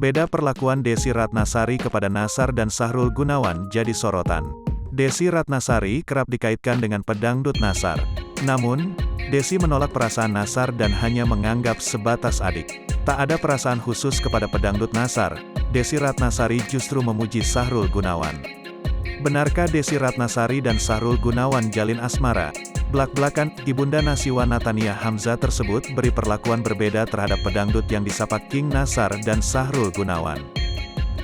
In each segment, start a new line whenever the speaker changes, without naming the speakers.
Beda perlakuan Desy Ratnasari kepada Nassar dan Sahrul Gunawan jadi sorotan. Desy Ratnasari kerap dikaitkan dengan pedangdut Nassar. Namun, Desy menolak perasaan Nassar dan hanya menganggap sebatas adik. Tak ada perasaan khusus kepada pedangdut Nassar, Desy Ratnasari justru memuji Sahrul Gunawan. Benarkah Desy Ratnasari dan Sahrul Gunawan jalin asmara? Blak-blakan, Ibunda Nasiwa Natania Hamzah tersebut beri perlakuan berbeda terhadap pedangdut yang disapa King Nassar dan Sahrul Gunawan.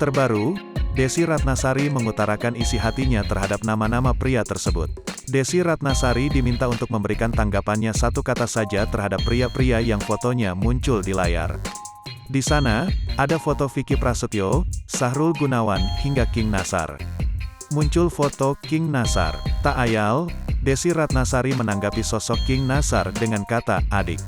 Terbaru, Desy Ratnasari mengutarakan isi hatinya terhadap nama-nama pria tersebut. Desy Ratnasari diminta untuk memberikan tanggapannya satu kata saja terhadap pria-pria yang fotonya muncul di layar. Di sana, ada foto Vicky Prasetyo, Sahrul Gunawan, hingga King Nassar. Muncul foto King Nassar. Tak ayal, Desy Ratnasari menanggapi sosok King Nassar dengan kata, adik.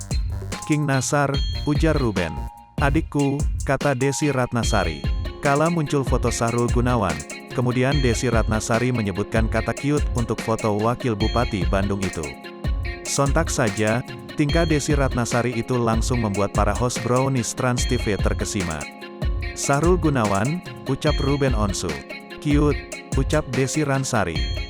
King Nassar, ujar Ruben. Adikku, kata Desy Ratnasari. Kala muncul foto Sahrul Gunawan, kemudian Desy Ratnasari menyebutkan kata cute untuk foto Wakil Bupati Bandung itu. Sontak saja, tingkah Desy Ratnasari itu langsung membuat para host Brownies Trans TV terkesima. Sahrul Gunawan, ucap Ruben Onsu. Cute, ucap Desy Ratnasari.